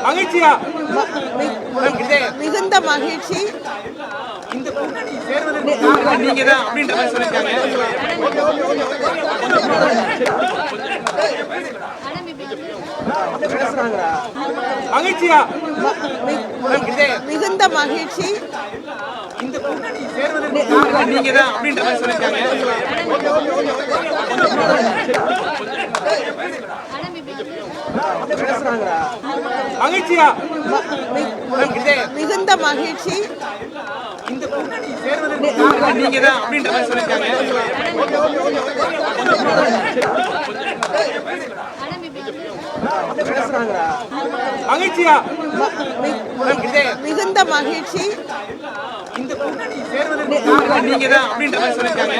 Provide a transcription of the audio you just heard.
மகிழ்ச்சியா மிகுந்த மகிழ்ச்சி. இந்த கூட்டணி சேர்வதற்கு காரணம் நீங்க தான் அப்படின்ற மாதிரி சொல்லிட்டாங்க. மகிழ்ச்சியா மிகுந்த மகிழ்ச்சி. இந்த கூட்டணி சேர்வதற்கு காரணம் நீங்க தான் அப்படின்ற மாதிரி சொல்லிட்டாங்க. மகிழ்ச்சியா மிகுந்த மகிழ்ச்சி. இந்த கூட்டணி சேர்வதற்கு காரணம் நீங்க தான் அப்படின்ற மாதிரி சொல்லிட்டாங்க. மகிழ்ச்சியா மிகுந்த மகிழ்ச்சி. இந்த கூட்டணி சேர்வதற்கு காரணம் நீங்க தான் அப்படின்ற மாதிரி சொல்லிட்டாங்க.